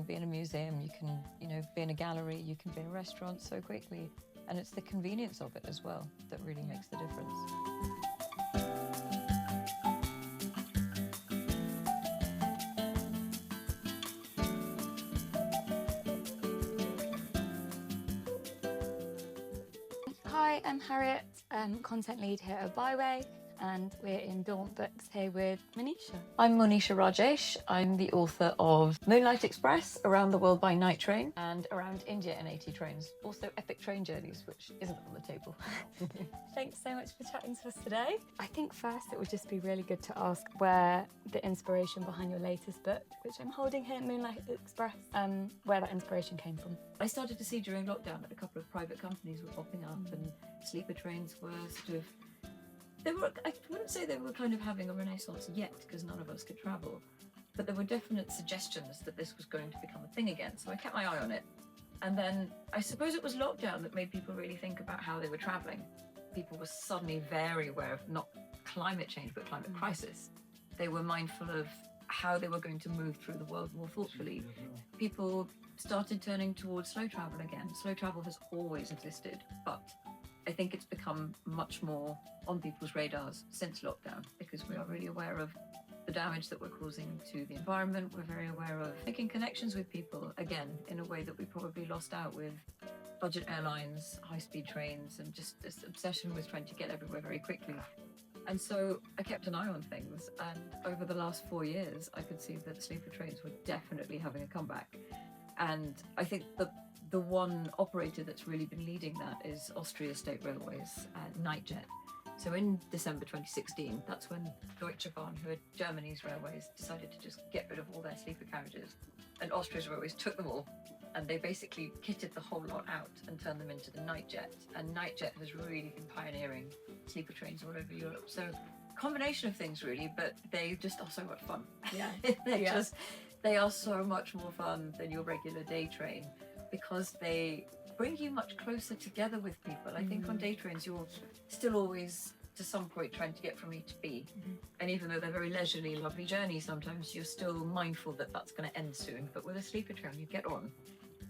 be in a museum, you can, be in a gallery, you can be in a restaurant so quickly. And it's the convenience of it as well that really makes the difference. Hi, I'm Harriet, content lead here at Byway, and we're in Daunt Books here with Monisha. I'm Monisha Rajesh. I'm the author of Moonlight Express, Around the World by Night Train, and Around India in 80 Trains. Also Epic Train Journeys, which isn't on the table. Thanks so much for chatting to us today. I think first it would just be really good to ask where the inspiration behind your latest book, which I'm holding here, Moonlight Express, where that inspiration came from. I started to see during lockdown that a couple of private companies were popping up and sleeper trains were sort of, I wouldn't say they were kind of having a renaissance yet because none of us could travel, but there were definite suggestions that this was going to become a thing again. So I kept my eye on it. And then I suppose it was lockdown that made people really think about how they were traveling. People were suddenly very aware of not climate change, but climate crisis. They were mindful of how they were going to move through the world more thoughtfully. People started turning towards slow travel again. Slow travel has always existed, but I think it's become much more on people's radars since lockdown because we are really aware of the damage that we're causing to the environment. We're very aware of making connections with people, again, in a way that we probably lost out with budget airlines, high-speed trains, and just this obsession with trying to get everywhere very quickly. And so I kept an eye on things, and over the last 4 years, I could see that sleeper trains were definitely having a comeback. And I think the one operator that's really been leading that is Austria State Railways, Nightjet. So in December 2016, that's when Deutsche Bahn, who are Germany's railways, decided to just get rid of all their sleeper carriages. And Austria's railways took them all, and they basically kitted the whole lot out and turned them into the Nightjet. And Nightjet has really been pioneering sleeper trains all over Europe. So combination of things really, but they just are so much fun. Yeah. They are so much more fun than your regular day train because they bring you much closer together with people. I think on day trains you're still always to some point trying to get from A to B, and even though they're very leisurely, lovely journeys, sometimes you're still mindful that that's going to end soon. But with a sleeper train you get on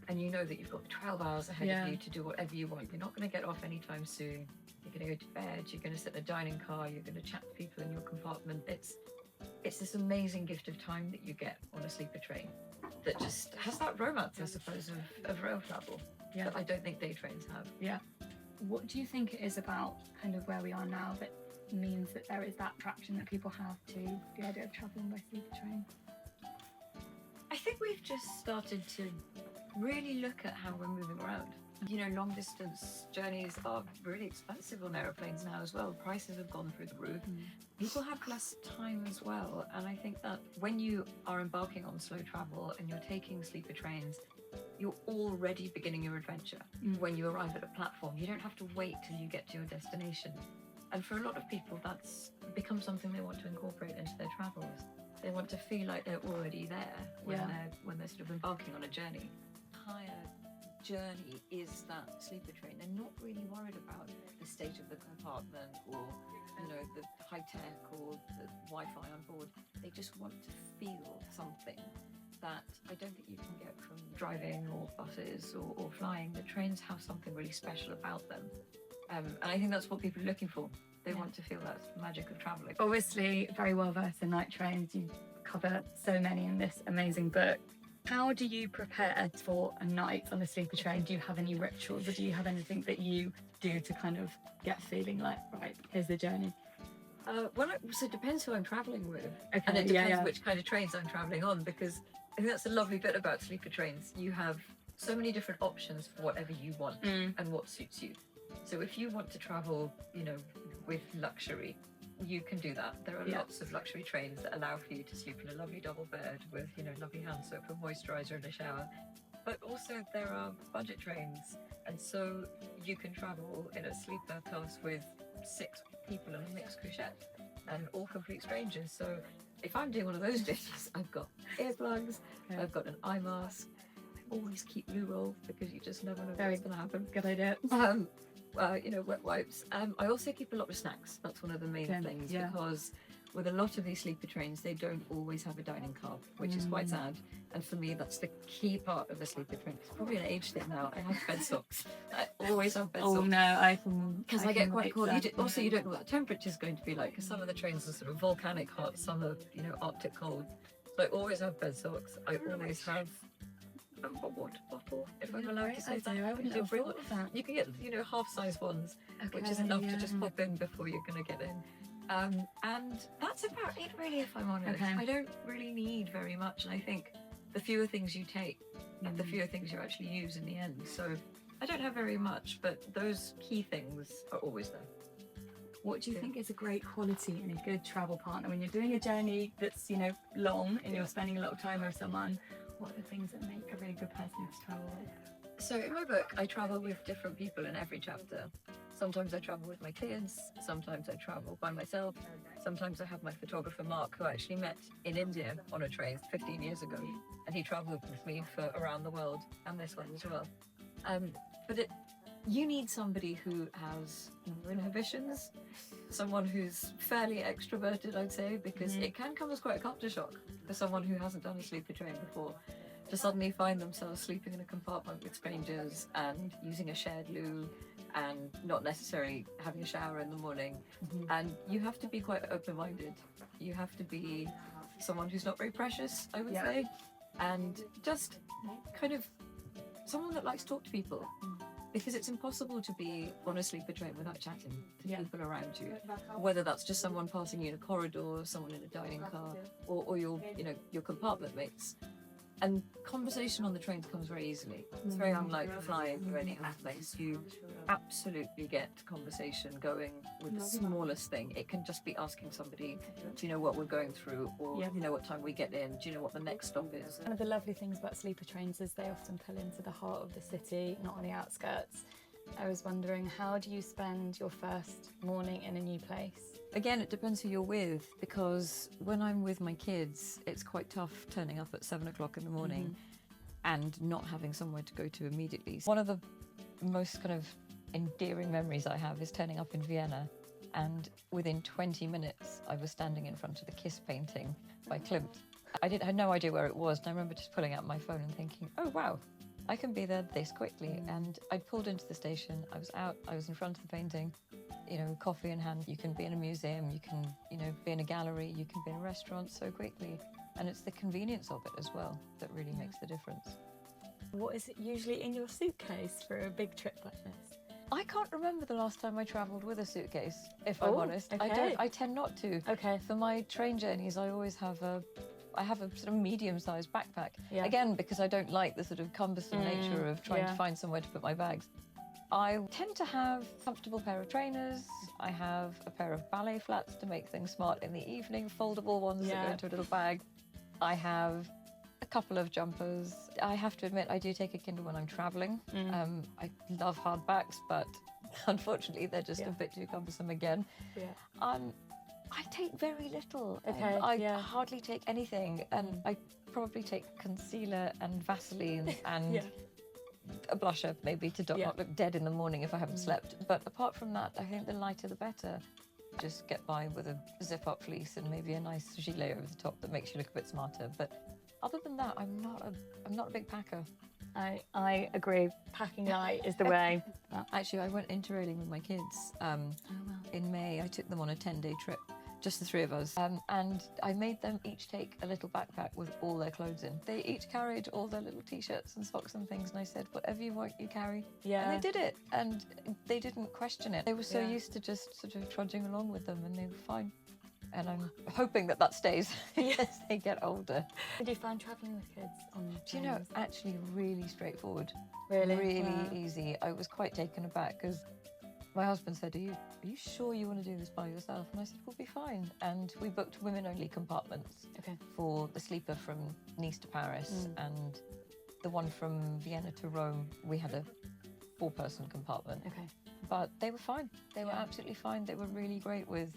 and you know that you've got 12 hours ahead of you to do whatever you want. You're not going to get off anytime soon. You're going to go to bed, you're going to sit in a dining car, you're going to chat to people in your compartment. It's this amazing gift of time that you get on a sleeper train that just has that romance, I suppose, of rail travel that I don't think day trains have. Yeah. What do you think it is about kind of where we are now that means that there is that attraction that people have to the idea of travelling by sleeper train? I think we've just started to really look at how we're moving around. Long distance journeys are really expensive on aeroplanes now as well. Prices have gone through the roof. People have less time as well. And I think that when you are embarking on slow travel and you're taking sleeper trains, you're already beginning your adventure. When you arrive at a platform, you don't have to wait till you get to your destination. And for a lot of people, that's become something they want to incorporate into their travels. They want to feel like they're already there when they're sort of embarking on a journey. Journey is that sleeper train. They're not really worried about the state of the compartment or the high tech or the Wi-Fi on board. They just want to feel something that I don't think you can get from driving or buses or flying. The trains have something really special about them, and I think that's what people are looking for. They want to feel that magic of travelling. Obviously very well versed in night trains. You cover so many in this amazing book. How do you prepare for a night on a sleeper train? Do you have any rituals or do you have anything that you do to kind of get feeling like, right, here's the journey? So it depends who I'm travelling with. Okay, and it depends which kind of trains I'm travelling on, because I think that's a lovely bit about sleeper trains. You have so many different options for whatever you want and what suits you. So if you want to travel, with luxury, you can do that. There are lots of luxury trains that allow for you to sleep in a lovely double bed with, lovely hand soap and moisturiser and a shower. But also there are budget trains, and so you can travel in a sleeper class with 6 people in a mixed couchette and all complete strangers. So if I'm doing one of those dishes, I've got earplugs, I've got an eye mask, I always keep loo roll because you just never know what's going to happen. Good idea. Wet wipes. I also keep a lot of snacks. That's one of the main things because with a lot of these sleeper trains, they don't always have a dining car, which is quite sad. And for me, that's the key part of a sleeper train. It's probably an age thing now. I have bed socks. I always have bed Oh socks. no, I can. Because I get quite cold. Also, you don't know what the temperature is going to be like, because some of the trains are sort of volcanic hot, some are, Arctic cold. So I always have bed socks. I always have a water bottle, if I'm allowed to say that. I wouldn't have thought of that. You can get, half-size ones, which is Okay, enough to yeah. just pop in before you're going to get in. And that's about it, really, if I'm honest. Okay. I don't really need very much, and I think the fewer things you take, the fewer things you actually use in the end. So I don't have very much, but those key things are always there. What do you think is a great quality in a good travel partner when you're doing a journey that's, long and you're spending a lot of time with someone? What are the things that make a really good person to travel with? So in my book, I travel with different people in every chapter. Sometimes I travel with my kids, sometimes I travel by myself, sometimes I have my photographer Mark, who I actually met in India on a train 15 years ago, and he travelled with me for around the world, and this one as well. But you need somebody who has no inhibitions, someone who's fairly extroverted, I'd say, because it can come as quite a culture shock for someone who hasn't done a sleeper train before, to suddenly find themselves sleeping in a compartment with strangers and using a shared loo and not necessarily having a shower in the morning. And you have to be quite open-minded. You have to be someone who's not very precious, I would say, and just kind of someone that likes to talk to people. Because it's impossible to be on a sleeper train without chatting to people around you. Whether that's just someone passing you in a corridor, someone in a dining car, or your compartment mates. And conversation on the trains comes very easily. It's very unlike flying or any other place. You absolutely get conversation going with the smallest thing. It can just be asking somebody, do you know what we're going through? Or do you know what time we get in? Do you know what the next stop is? One of the lovely things about sleeper trains is they often pull into the heart of the city, not on the outskirts. I was wondering, how do you spend your first morning in a new place? Again, it depends who you're with, because when I'm with my kids, it's quite tough turning up at 7 o'clock in the morning and not having somewhere to go to immediately. One of the most kind of endearing memories I have is turning up in Vienna, and within 20 minutes I was standing in front of the Kiss painting by Klimt. I had no idea where it was, and I remember just pulling out my phone and thinking, oh wow, I can be there this quickly. And I pulled into the station, I was in front of the painting, coffee in hand. You can be in a museum, you can, be in a gallery, you can be in a restaurant so quickly. And it's the convenience of it as well that really makes the difference. What is it usually in your suitcase for a big trip like this? I can't remember the last time I travelled with a suitcase, if I'm honest. Okay. I tend not to. Okay. For my train journeys, I always have a sort of medium-sized backpack. Yeah. Again, because I don't like the sort of cumbersome nature of trying to find somewhere to put my bags. I tend to have a comfortable pair of trainers. I have a pair of ballet flats to make things smart in the evening, foldable ones that go into a little bag. I have a couple of jumpers. I have to admit, I do take a Kindle when I'm travelling. I love hardbacks, but unfortunately they're just a bit too cumbersome again. I take very little. I hardly take anything, and I probably take concealer and Vaseline and a blusher, maybe, to not look dead in the morning if I haven't slept. But apart from that, I think the lighter the better. Just get by with a zip-up fleece and maybe a nice gilet over the top that makes you look a bit smarter. But other than that, I'm not a big packer. I agree. Packing light is the way. Actually, I went interrailing with my kids in May. I took them on a 10-day trip, just the three of us, and I made them each take a little backpack with all their clothes in. They each carried all their little t-shirts and socks and things, and I said, whatever you want, you carry. And they did it, and they didn't question it. They were so used to just sort of trudging along with them, and they were fine. And I'm hoping that stays as they get older. Did you find travelling with kids on Do you know, actually really straightforward. Really? Really easy. I was quite taken aback because my husband said, are you sure you want to do this by yourself? And I said, we'll be fine. And we booked women-only compartments for the sleeper from Nice to Paris, and the one from Vienna to Rome, we had a 4-person compartment. But they were fine. They were absolutely fine. They were really great with,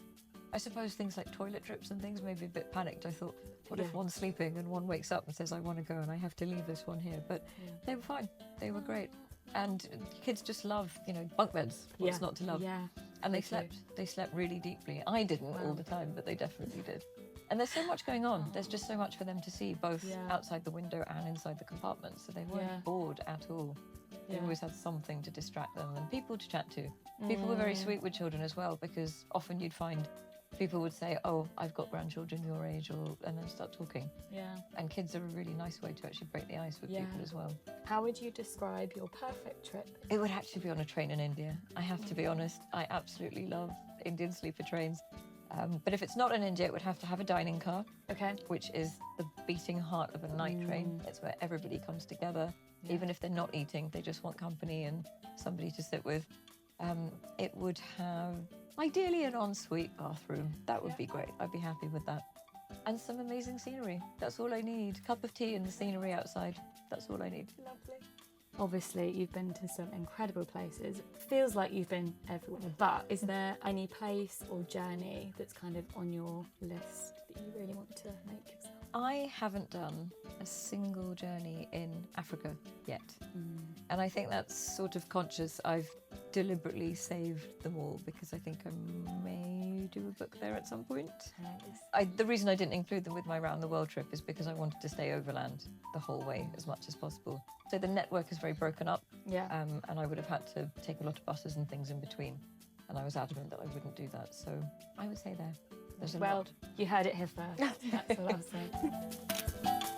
I suppose, things like toilet trips and things, maybe a bit panicked. I thought, what if one's sleeping and one wakes up and says, I want to go and I have to leave this one here? But they were fine. They were great. And kids just love, bunk beds. What's not to love? Yeah. And Me too. they slept really deeply. I didn't all Wow. the time, but they definitely did. And there's so much going on. There's just so much for them to see, both Yeah. outside the window and inside the compartment. So they weren't Yeah. bored at all. They Yeah. always had something to distract them and people to chat to. People were very sweet with children as well, because often you'd find people would say, "Oh, I've got grandchildren your age," and then start talking. Yeah. And kids are a really nice way to actually break the ice with Yeah. people as well. How would you describe your perfect trip? It would actually be on a train in India. I have to be honest. I absolutely love Indian sleeper trains. But if it's not in India, it would have to have a dining car, Okay. which is the beating heart of a night train. It's where everybody comes together. Yeah. Even if they're not eating, they just want company and somebody to sit with. It would have, ideally, an ensuite bathroom. That would be great. I'd be happy with that. And some amazing scenery. That's all I need. Cup of tea and the scenery outside. That's all I need. Lovely. Obviously, you've been to some incredible places. Feels like you've been everywhere. But is there any place or journey that's kind of on your list that you really want to make yourself? I haven't done a single journey in Africa yet. And I think that's sort of conscious. I've deliberately saved them all because I think I may do a book there at some point. The reason I didn't include them with my round the world trip is because I wanted to stay overland the whole way as much as possible. So the network is very broken up, Yeah. and I would have had to take a lot of buses and things in between. And I was adamant that I wouldn't do that. So I would say there's a Well, lot. you heard it here first. That's all I'll say.